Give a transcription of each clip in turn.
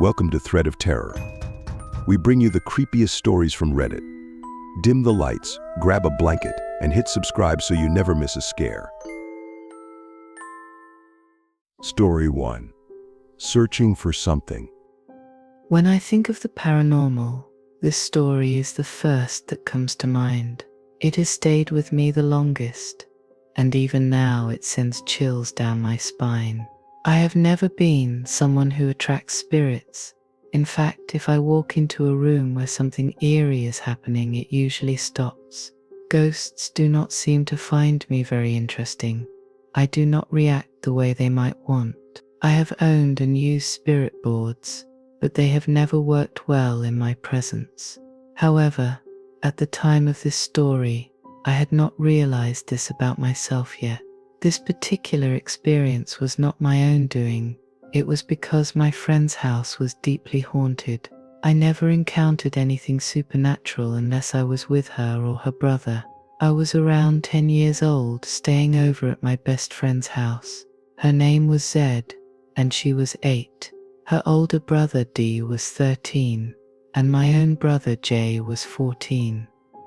Welcome to Thread of Terror. We bring you the creepiest stories from Reddit. Dim the lights, grab a blanket, and hit subscribe so you never miss a scare. Story 1. Searching for something. When I think of the paranormal, this story is the first that comes to mind. It has stayed with me the longest, and even now it sends chills down my spine. I have never been someone who attracts spirits. In fact, if I walk into a room where something eerie is happening, it usually stops. Ghosts do not seem to find me very interesting. I do not react the way they might want. I have owned and used spirit boards, but they have never worked well in my presence. However, at the time of this story, I had not realized this about myself yet. This particular experience was not my own doing. It was because my friend's house was deeply haunted. I never encountered anything supernatural unless I was with her or her brother. I was around 10 years old, staying over at my best friend's house. Her name was Zed, and she was 8. Her older brother D was 13, and my own brother Jay was 14.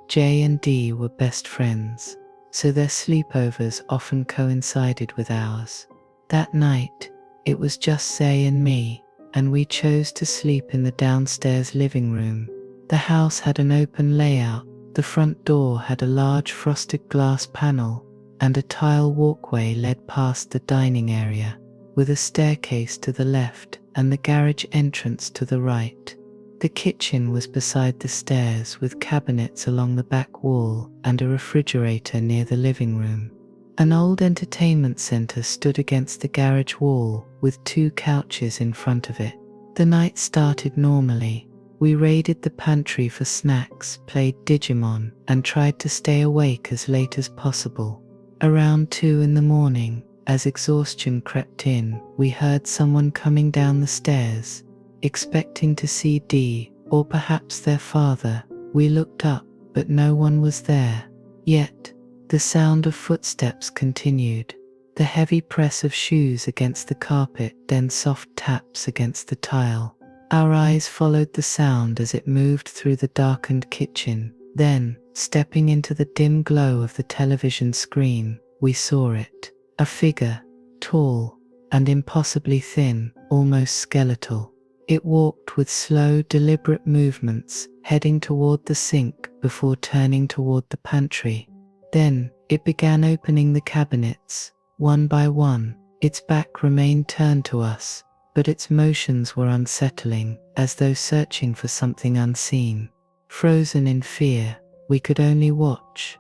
Jay and D were best friends, so their sleepovers often coincided with ours. That night, it was just Zay and me, and we chose to sleep in the downstairs living room. The house had an open layout. The front door had a large frosted glass panel, and a tile walkway led past the dining area, with a staircase to the left and the garage entrance to the right. The kitchen was beside the stairs, with cabinets along the back wall and a refrigerator near the living room. An old entertainment center stood against the garage wall, with 2 couches in front of it. The night started normally. We raided the pantry for snacks, played Digimon, and tried to stay awake as late as possible. Around 2 in the morning, as exhaustion crept in, we heard someone coming down the stairs. Expecting to see D, or perhaps their father, we looked up, but no one was there. Yet, the sound of footsteps continued. The heavy press of shoes against the carpet, then soft taps against the tile. Our eyes followed the sound as it moved through the darkened kitchen. Then, stepping into the dim glow of the television screen, we saw it. A figure, tall and impossibly thin, almost skeletal. It walked with slow, deliberate movements, heading toward the sink before turning toward the pantry. Then, it began opening the cabinets, one by one. Its back remained turned to us, but its motions were unsettling, as though searching for something unseen. Frozen in fear, we could only watch.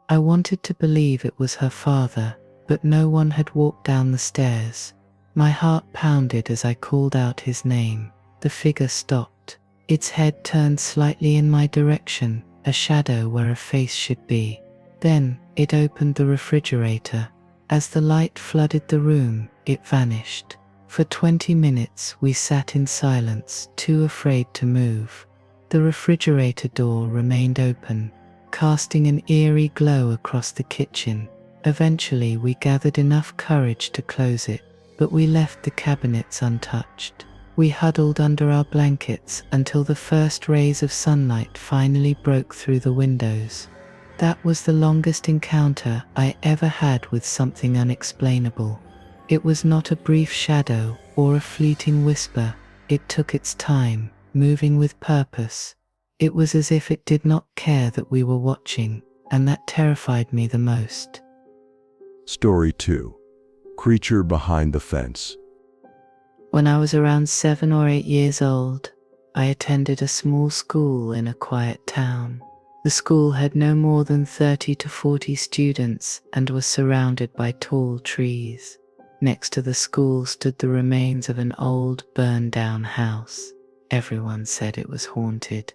I wanted to believe it was her father, but no one had walked down the stairs. My heart pounded as I called out his name. The figure stopped. Its head turned slightly in my direction, a shadow where a face should be. Then, it opened the refrigerator. As the light flooded the room, it vanished. For 20 minutes, we sat in silence, too afraid to move. The refrigerator door remained open, casting an eerie glow across the kitchen. Eventually, we gathered enough courage to close it, but we left the cabinets untouched. We huddled under our blankets until the first rays of sunlight finally broke through the windows. That was the longest encounter I ever had with something unexplainable. It was not a brief shadow or a fleeting whisper. It took its time, moving with purpose. It was as if it did not care that we were watching, and that terrified me the most. Story 2. Creature behind the fence. When I was around 7 or 8 years old, I attended a small school in a quiet town. The school had no more than 30 to 40 students and was surrounded by tall trees. Next to the school stood the remains of an old, burned-down house. Everyone said it was haunted,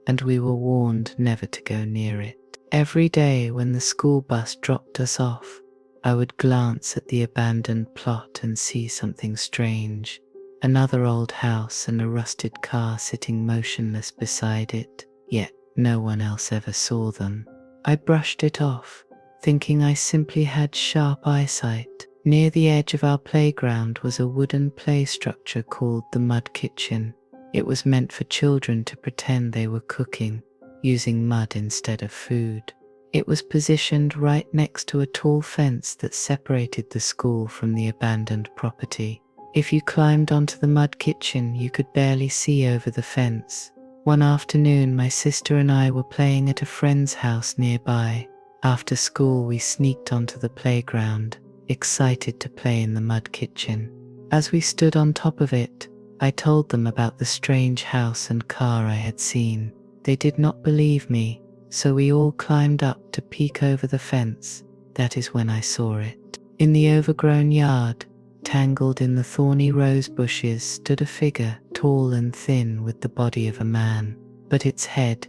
and we were warned never to go near it. Every day when the school bus dropped us off, I would glance at the abandoned plot and see something strange. Another old house and a rusted car sitting motionless beside it, yet no one else ever saw them. I brushed it off, thinking I simply had sharp eyesight. Near the edge of our playground was a wooden play structure called the Mud Kitchen. It was meant for children to pretend they were cooking, using mud instead of food. It was positioned right next to a tall fence that separated the school from the abandoned property. If you climbed onto the mud kitchen, you could barely see over the fence. One afternoon, my sister and I were playing at a friend's house nearby. After school, we sneaked onto the playground, excited to play in the mud kitchen. As we stood on top of it, I told them about the strange house and car I had seen. They did not believe me, so we all climbed up to peek over the fence. That is when I saw it. In the overgrown yard, tangled in the thorny rose bushes, stood a figure, tall and thin with the body of a man. But its head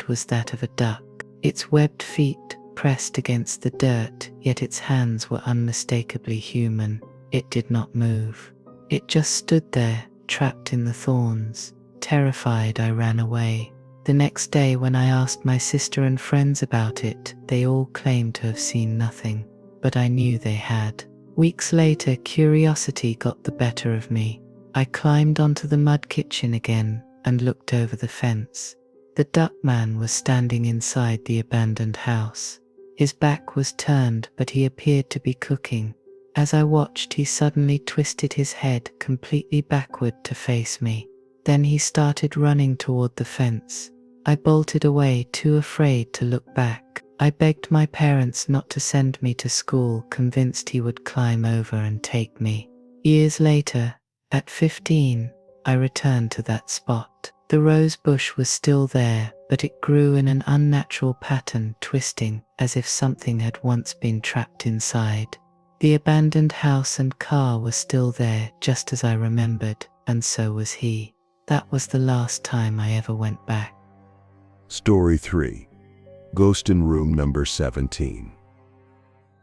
was that of a duck. Its webbed feet pressed against the dirt, yet its hands were unmistakably human. It did not move. It just stood there, trapped in the thorns. Terrified, I ran away. The next day, when I asked my sister and friends about it, they all claimed to have seen nothing, but I knew they had. Weeks later, curiosity got the better of me. I climbed onto the mud kitchen again and looked over the fence. The duck man was standing inside the abandoned house. His back was turned, but he appeared to be cooking. As I watched, he suddenly twisted his head completely backward to face me. Then he started running toward the fence. I bolted away, too afraid to look back. I begged my parents not to send me to school, convinced he would climb over and take me. Years later, at 15, I returned to that spot. The rose bush was still there, but it grew in an unnatural pattern, twisting as if something had once been trapped inside. The abandoned house and car were still there, just as I remembered, and so was he. That was the last time I ever went back. Story 3. Ghost in room number 17.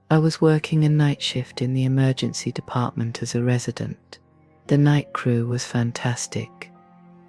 I was working a night shift in the emergency department as a resident. The night crew was fantastic,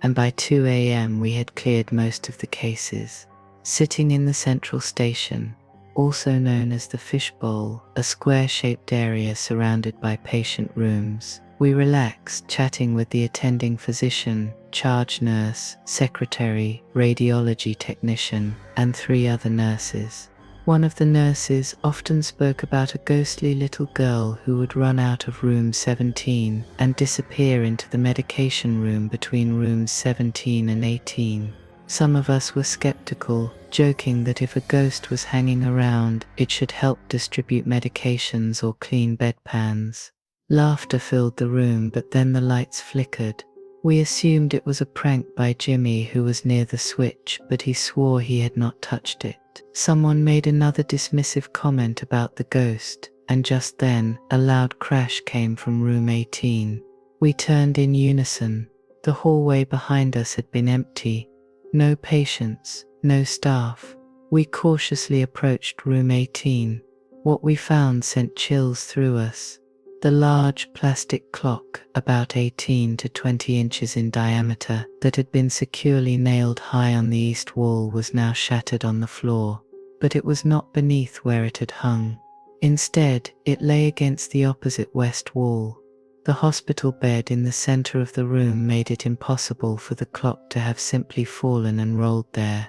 and by 2 a.m. we had cleared most of the cases. Sitting in the central station, also known as the fishbowl, a square-shaped area surrounded by patient rooms, we relaxed, chatting with the attending physician, charge nurse, secretary, radiology technician, and 3 other nurses. One of the nurses often spoke about a ghostly little girl who would run out of room 17 and disappear into the medication room between rooms 17 and 18. Some of us were skeptical, joking that if a ghost was hanging around, it should help distribute medications or clean bedpans. Laughter filled the room, but then the lights flickered. We assumed it was a prank by Jimmy, who was near the switch, but he swore he had not touched it. Someone made another dismissive comment about the ghost, and just then, a loud crash came from room 18. We turned in unison. The hallway behind us had been empty. No patients, no staff. We cautiously approached room 18. What we found sent chills through us. The large plastic clock, about 18 to 20 inches in diameter, that had been securely nailed high on the east wall was now shattered on the floor. But it was not beneath where it had hung. Instead, it lay against the opposite west wall. The hospital bed in the center of the room made it impossible for the clock to have simply fallen and rolled there.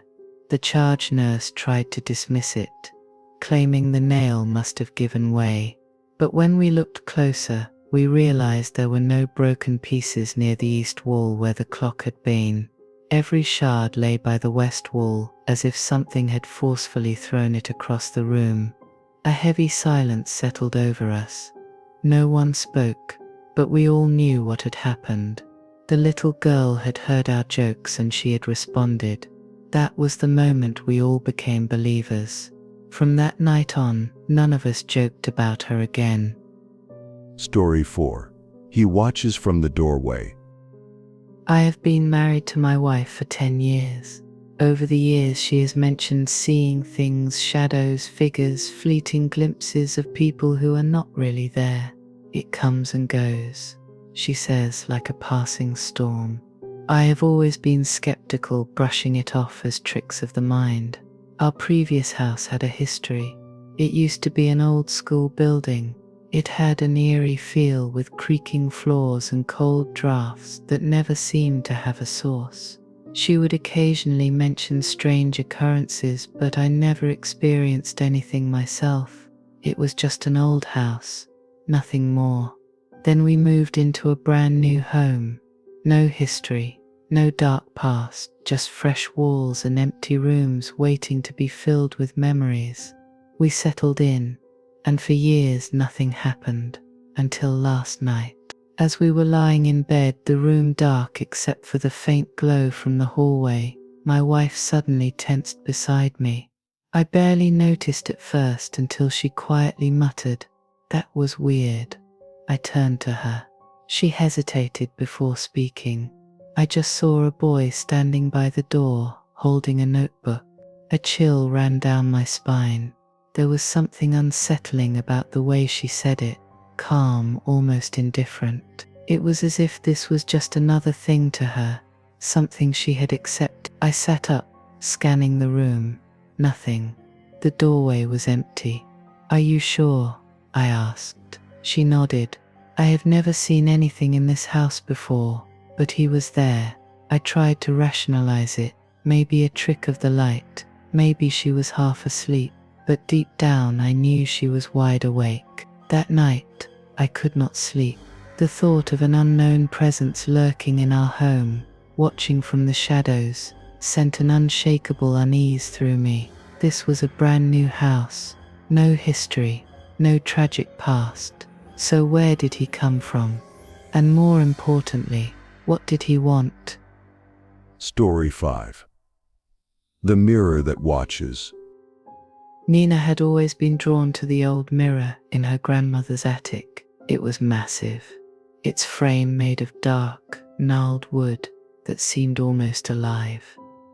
The charge nurse tried to dismiss it, claiming the nail must have given way. But when we looked closer, we realized there were no broken pieces near the east wall where the clock had been. Every shard lay by the west wall, as if something had forcefully thrown it across the room. A heavy silence settled over us. No one spoke, but we all knew what had happened. The little girl had heard our jokes and she had responded. That was the moment we all became believers. From that night on, none of us joked about her again. Story 4. He watches from the doorway. I have been married to my wife for 10 years. Over the years, she has mentioned seeing things, shadows, figures, fleeting glimpses of people who are not really there. It comes and goes, she says, like a passing storm. I have always been skeptical, brushing it off as tricks of the mind. Our previous house had a history. It used to be an old school building. It had an eerie feel with creaking floors and cold drafts that never seemed to have a source. She would occasionally mention strange occurrences, but I never experienced anything myself. It was just an old house, nothing more. Then we moved into a brand new home. No history, no dark past, just fresh walls and empty rooms waiting to be filled with memories. We settled in, and for years nothing happened, until last night. As we were lying in bed, the room dark except for the faint glow from the hallway, my wife suddenly tensed beside me. I barely noticed at first until she quietly muttered, "That was weird." I turned to her. She hesitated before speaking. "I just saw a boy standing by the door, holding a notebook." A chill ran down my spine. There was something unsettling about the way she said it, calm, almost indifferent. It was as if this was just another thing to her, something she had accepted. I sat up, scanning the room. Nothing. The doorway was empty. "Are you sure?" I asked. She nodded. "I have never seen anything in this house before, but he was there." I tried to rationalize it. Maybe a trick of the light. Maybe she was half asleep. But deep down I knew she was wide awake. That night, I could not sleep. The thought of an unknown presence lurking in our home, watching from the shadows, sent an unshakable unease through me. This was a brand new house. No history, no tragic past. So where did he come from? And more importantly, what did he want? Story 5. The Mirror That Watches. Nina had always been drawn to the old mirror in her grandmother's attic. It was massive, its frame made of dark, gnarled wood that seemed almost alive.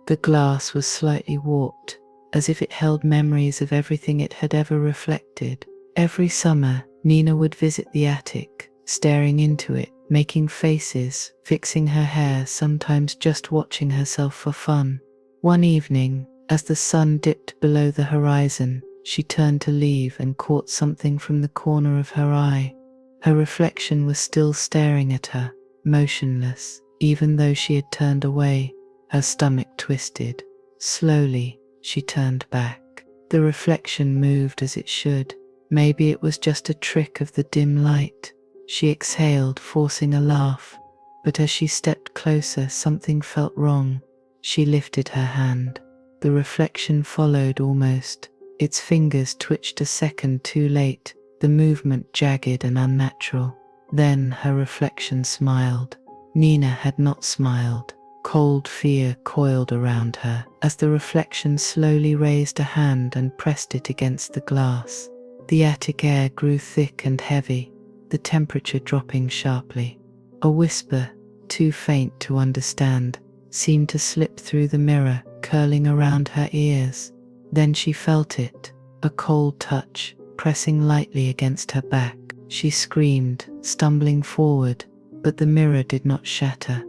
The glass was slightly warped, as if it held memories of everything it had ever reflected. Every summer, Nina would visit the attic, staring into it, making faces, fixing her hair, sometimes just watching herself for fun. One evening, as the sun dipped below the horizon, she turned to leave and caught something from the corner of her eye. Her reflection was still staring at her, motionless, even though she had turned away. Her stomach twisted. Slowly, she turned back. The reflection moved as it should. Maybe it was just a trick of the dim light. She exhaled, forcing a laugh. But as she stepped closer, something felt wrong. She lifted her hand. The reflection followed almost. Its fingers twitched a second too late, the movement jagged and unnatural. Then her reflection smiled. Nina had not smiled. Cold fear coiled around her as the reflection slowly raised a hand and pressed it against the glass. The attic air grew thick and heavy, the temperature dropping sharply. A whisper, too faint to understand, seemed to slip through the mirror, curling around her ears. Then she felt it, a cold touch, pressing lightly against her back. She screamed, stumbling forward, but the mirror did not shatter.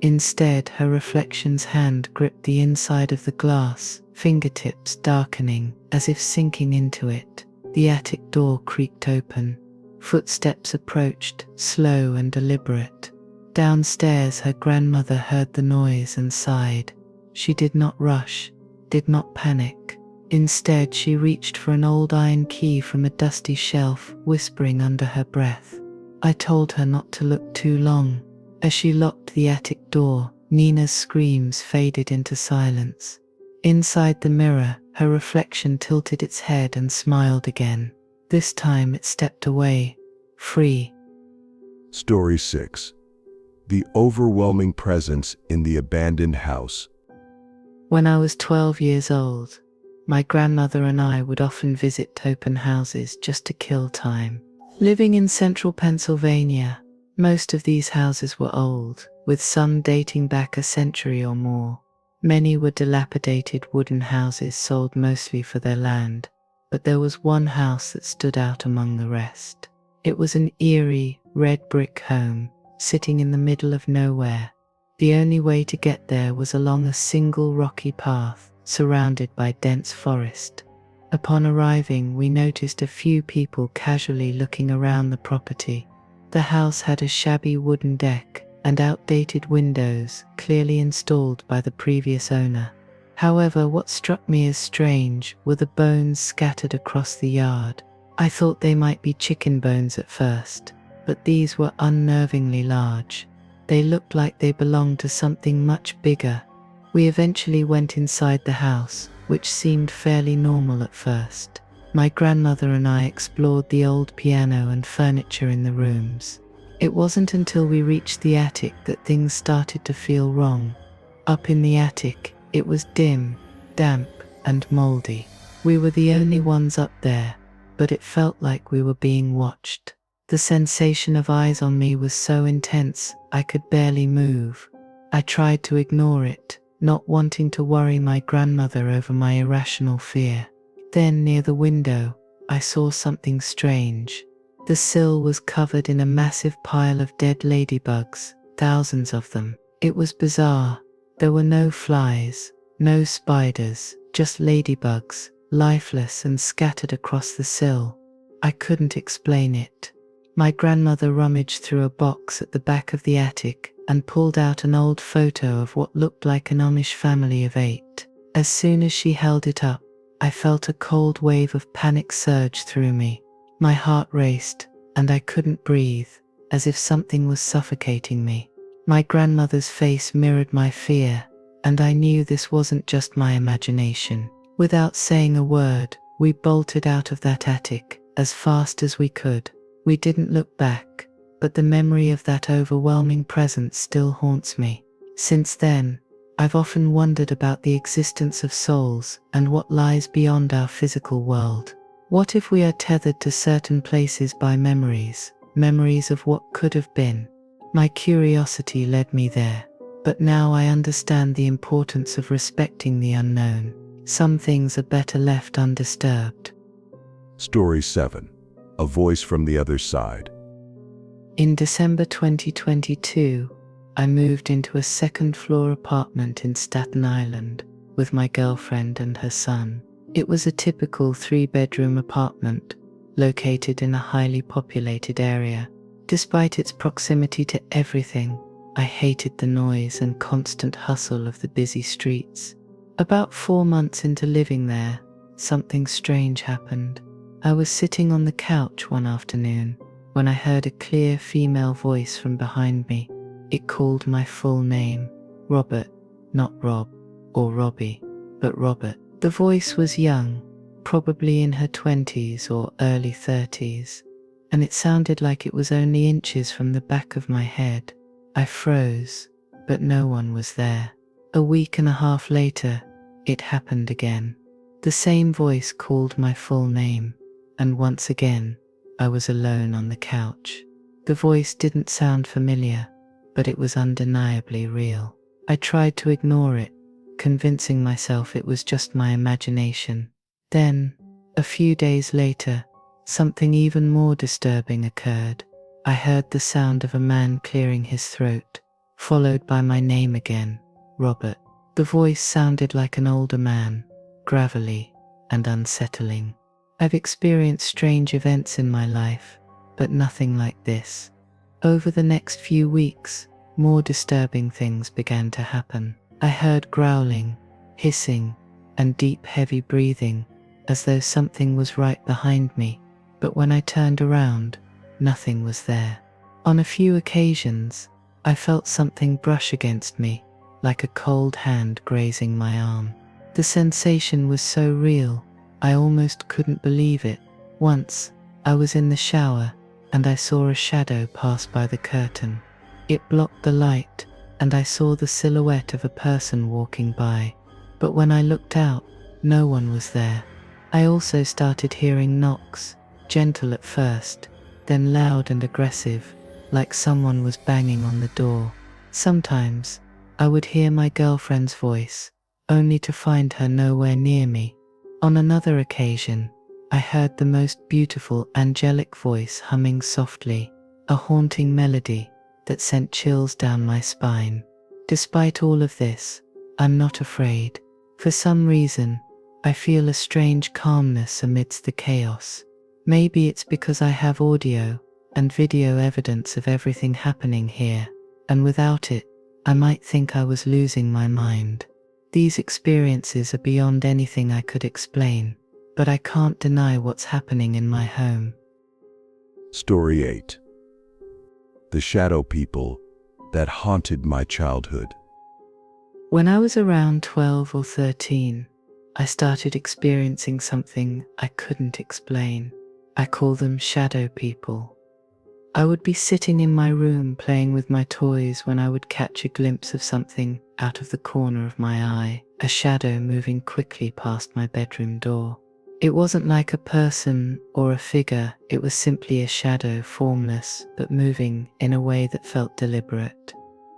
Instead, her reflection's hand gripped the inside of the glass, fingertips darkening, as if sinking into it. The attic door creaked open. Footsteps approached, slow and deliberate. Downstairs, her grandmother heard the noise and sighed. She did not rush, did not panic. Instead, she reached for an old iron key from a dusty shelf, whispering under her breath. I told her not to look too long. As she locked the attic door, Nina's screams faded into silence. Inside the mirror, her reflection tilted its head and smiled again. This time it stepped away, free. Story 6. The Overwhelming Presence in the Abandoned House. When I was 12 years old, my grandmother and I would often visit open houses just to kill time. Living in central Pennsylvania, most of these houses were old, with some dating back a century or more. Many were dilapidated wooden houses sold mostly for their land, but there was one house that stood out among the rest. It was an eerie, red brick home, sitting in the middle of nowhere. The only way to get there was along a single rocky path, surrounded by dense forest. Upon arriving, we noticed a few people casually looking around the property. The house had a shabby wooden deck and outdated windows, clearly installed by the previous owner. However, what struck me as strange were the bones scattered across the yard. I thought they might be chicken bones at first, but these were unnervingly large. They looked like they belonged to something much bigger. We eventually went inside the house, which seemed fairly normal at first. My grandmother and I explored the old piano and furniture in the rooms. It wasn't until we reached the attic that things started to feel wrong. Up in the attic, it was dim, damp, and moldy. We were the only ones up there, but it felt like we were being watched. The sensation of eyes on me was so intense, I could barely move. I tried to ignore it, not wanting to worry my grandmother over my irrational fear. Then, near the window, I saw something strange. The sill was covered in a massive pile of dead ladybugs, thousands of them. It was bizarre. There were no flies, no spiders, just ladybugs, lifeless and scattered across the sill. I couldn't explain it. My grandmother rummaged through a box at the back of the attic and pulled out an old photo of what looked like an Amish family of 8. As soon as she held it up, I felt a cold wave of panic surge through me. My heart raced, and I couldn't breathe, as if something was suffocating me. My grandmother's face mirrored my fear, and I knew this wasn't just my imagination. Without saying a word, we bolted out of that attic as fast as we could. We didn't look back, but the memory of that overwhelming presence still haunts me. Since then, I've often wondered about the existence of souls and what lies beyond our physical world. What if we are tethered to certain places by memories of what could have been? My curiosity led me there, but now I understand the importance of respecting the unknown. Some things are better left undisturbed. Story 7. A voice from the other side. In December 2022, I moved into a second-floor apartment in Staten Island with my girlfriend and her son. It was a typical 3-bedroom apartment located in a highly populated area. Despite its proximity to everything, I hated the noise and constant hustle of the busy streets. About 4 months into living there, something strange happened. I was sitting on the couch one afternoon when I heard a clear female voice from behind me. It called my full name, Robert, not Rob or Robbie, but Robert. The voice was young, probably in her 20s or early 30s, and it sounded like it was only inches from the back of my head. I froze, but no one was there. A week and a half later, it happened again. The same voice called my full name, and once again, I was alone on the couch. The voice didn't sound familiar, but it was undeniably real. I tried to ignore it, convincing myself it was just my imagination. Then, a few days later, something even more disturbing occurred. I heard the sound of a man clearing his throat, followed by my name again, Robert. The voice sounded like an older man, gravelly and unsettling. I've experienced strange events in my life, but nothing like this. Over the next few weeks, more disturbing things began to happen. I heard growling, hissing, and deep, heavy breathing, as though something was right behind me. But when I turned around, nothing was there. On a few occasions, I felt something brush against me, like a cold hand grazing my arm. The sensation was so real, I almost couldn't believe it. Once, I was in the shower, and I saw a shadow pass by the curtain. It blocked the light, and I saw the silhouette of a person walking by. But when I looked out, no one was there. I also started hearing knocks, gentle at first, then loud and aggressive, like someone was banging on the door. Sometimes, I would hear my girlfriend's voice, only to find her nowhere near me. On another occasion, I heard the most beautiful angelic voice humming softly, a haunting melody that sent chills down my spine. Despite all of this, I'm not afraid. For some reason, I feel a strange calmness amidst the chaos. Maybe it's because I have audio and video evidence of everything happening here, and without it, I might think I was losing my mind. These experiences are beyond anything I could explain, but I can't deny what's happening in my home. Story 8. The Shadow People that haunted my childhood. When I was around 12 or 13, I started experiencing something I couldn't explain. I call them shadow people. I would be sitting in my room playing with my toys when I would catch a glimpse of something out of the corner of my eye, a shadow moving quickly past my bedroom door. It wasn't like a person or a figure, it was simply a shadow, formless, but moving in a way that felt deliberate.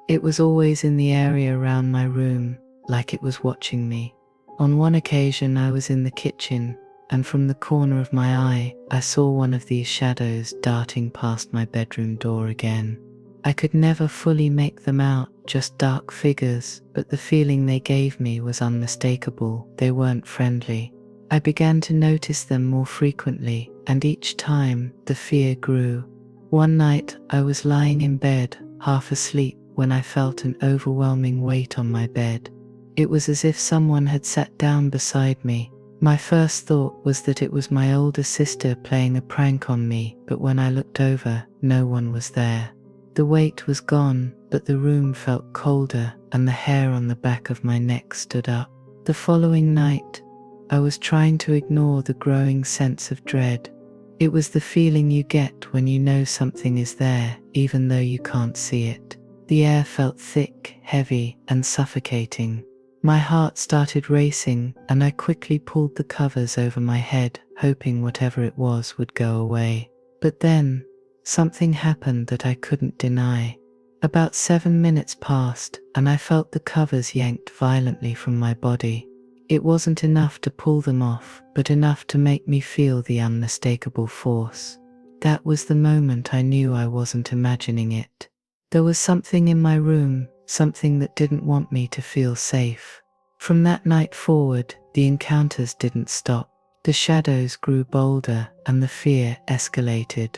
It was always in the area around my room, like it was watching me. On one occasion I was in the kitchen, and from the corner of my eye, I saw one of these shadows darting past my bedroom door again. I could never fully make them out, just dark figures, but the feeling they gave me was unmistakable. They weren't friendly. I began to notice them more frequently, and each time, the fear grew. One night, I was lying in bed, half asleep, when I felt an overwhelming weight on my bed. It was as if someone had sat down beside me. My first thought was that it was my older sister playing a prank on me, but when I looked over, no one was there. The weight was gone, but the room felt colder, and the hair on the back of my neck stood up. The following night, I was trying to ignore the growing sense of dread. It was the feeling you get when you know something is there, even though you can't see it. The air felt thick, heavy, and suffocating. My heart started racing, and I quickly pulled the covers over my head, hoping whatever it was would go away. But then, something happened that I couldn't deny. About 7 minutes passed, and I felt the covers yanked violently from my body. It wasn't enough to pull them off, but enough to make me feel the unmistakable force. That was the moment I knew I wasn't imagining it. There was something in my room, something that didn't want me to feel safe. From that night forward, the encounters didn't stop. The shadows grew bolder, and the fear escalated.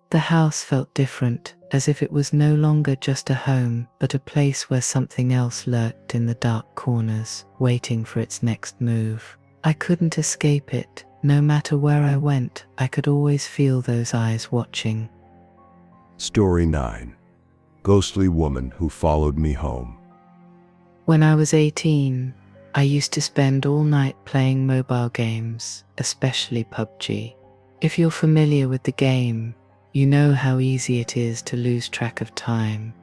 The house felt different, as if it was no longer just a home, but a place where something else lurked in the dark corners, waiting for its next move. I couldn't escape it. No matter where I went, I could always feel those eyes watching. Story 9. Ghostly Woman Who Followed Me Home. When I was 18, I used to spend all night playing mobile games, especially PUBG. If you're familiar with the game, you know how easy it is to lose track of time.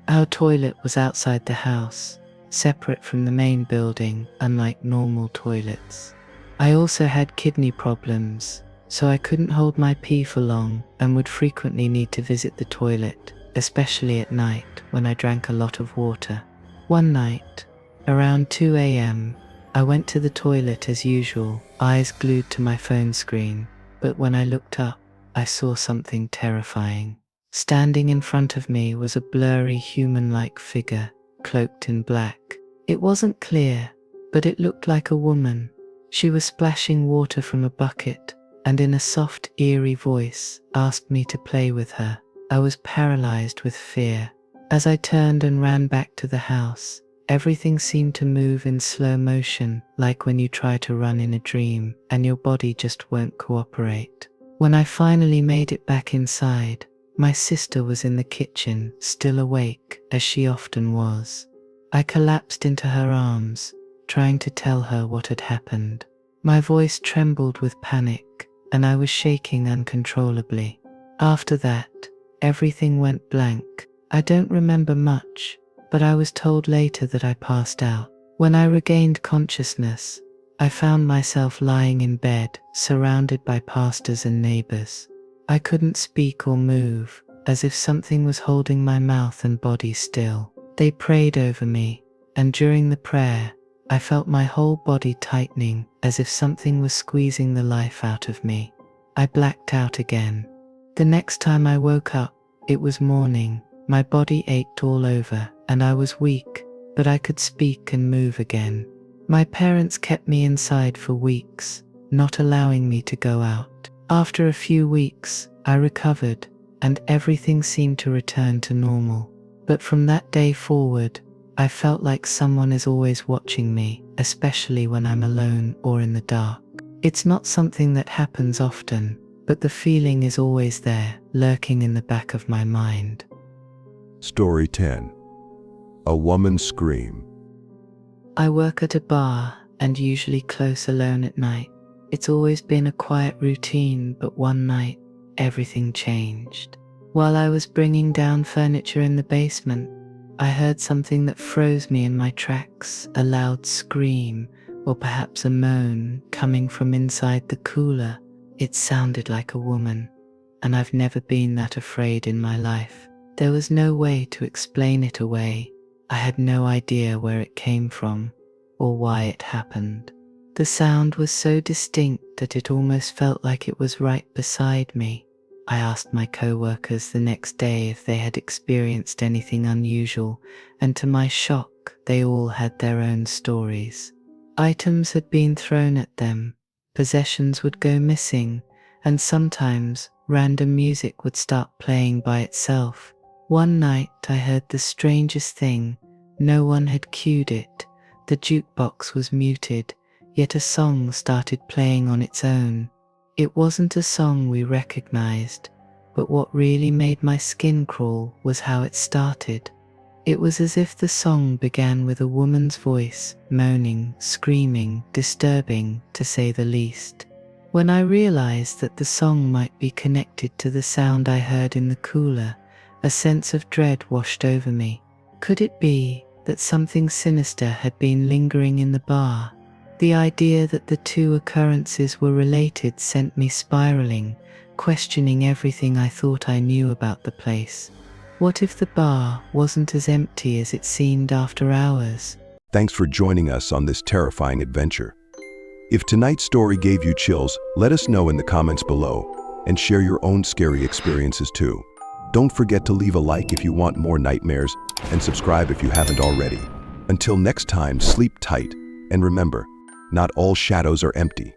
Our toilet was outside the house, separate from the main building, unlike normal toilets. I also had kidney problems, so I couldn't hold my pee for long and would frequently need to visit the toilet, especially at night when I drank a lot of water. One night, around 2 a.m., I went to the toilet as usual, eyes glued to my phone screen, but when I looked up, I saw something terrifying. Standing in front of me was a blurry human-like figure, cloaked in black. It wasn't clear, but it looked like a woman. She was splashing water from a bucket, and in a soft, eerie voice, asked me to play with her. I was paralyzed with fear. As I turned and ran back to the house, everything seemed to move in slow motion, like when you try to run in a dream, and your body just won't cooperate. When I finally made it back inside, my sister was in the kitchen, still awake, as she often was. I collapsed into her arms, trying to tell her what had happened. My voice trembled with panic, and I was shaking uncontrollably. After that, everything went blank. I don't remember much, but I was told later that I passed out. When I regained consciousness, I found myself lying in bed, surrounded by pastors and neighbors. I couldn't speak or move, as if something was holding my mouth and body still. They prayed over me, and during the prayer, I felt my whole body tightening, as if something was squeezing the life out of me. I blacked out again. The next time I woke up, it was morning. My body ached all over, and I was weak, but I could speak and move again. My parents kept me inside for weeks, not allowing me to go out. After a few weeks, I recovered, and everything seemed to return to normal. But from that day forward, I felt like someone is always watching me, especially when I'm alone or in the dark. It's not something that happens often, but the feeling is always there, lurking in the back of my mind. Story 10. A woman's scream. I work at a bar and usually close alone at night. It's always been a quiet routine, but one night, everything changed. While I was bringing down furniture in the basement, I heard something that froze me in my tracks, a loud scream, or perhaps a moan, coming from inside the cooler. It sounded like a woman, and I've never been that afraid in my life. There was no way to explain it away. I had no idea where it came from, or why it happened. The sound was so distinct that it almost felt like it was right beside me. I asked my co-workers the next day if they had experienced anything unusual, and to my shock, they all had their own stories. Items had been thrown at them, possessions would go missing, and sometimes random music would start playing by itself. One night I heard the strangest thing. No one had cued it. The jukebox was muted, yet a song started playing on its own. It wasn't a song we recognized, but what really made my skin crawl was how it started. It was as if the song began with a woman's voice, moaning, screaming, disturbing, to say the least. When I realized that the song might be connected to the sound I heard in the cooler, a sense of dread washed over me. Could it be that something sinister had been lingering in the bar? The idea that the two occurrences were related sent me spiraling, questioning everything I thought I knew about the place. What if the bar wasn't as empty as it seemed after hours? Thanks for joining us on this terrifying adventure. If tonight's story gave you chills, let us know in the comments below, and share your own scary experiences too. Don't forget to leave a like if you want more nightmares, and subscribe if you haven't already. Until next time, sleep tight, and remember, not all shadows are empty.